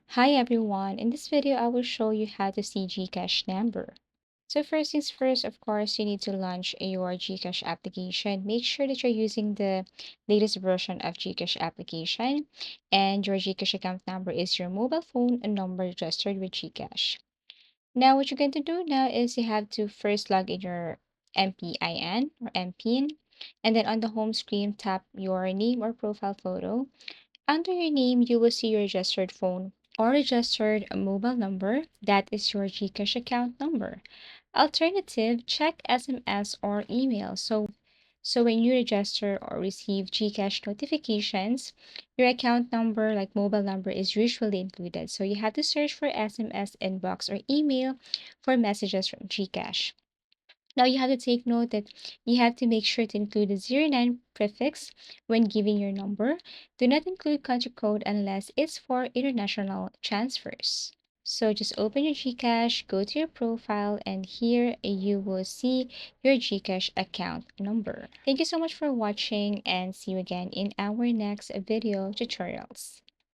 Hi everyone, in this video I will show you how to see GCash number. So first things first, of course, you need to launch your GCash application. Make sure that you're using the latest version of GCash application and your GCash account number is your mobile phone and number registered with GCash. Now what you're going to do now is you have to first log in your MPIN or MPIN, and then on the home screen tap your name or profile photo. Under your name, you will see your registered phone or registered mobile number. That is your GCash account number. Alternative, check SMS or email. So when you register or receive GCash notifications, your account number, like mobile number, is usually included. So you have to search for SMS inbox or email for messages from GCash. Now you have to take note that you have to make sure to include the 09 prefix when giving your number. Do not include country code unless it's for international transfers. So just open your GCash, go to your profile, and here you will see your GCash account number. Thank you so much for watching and see you again in our next video tutorials.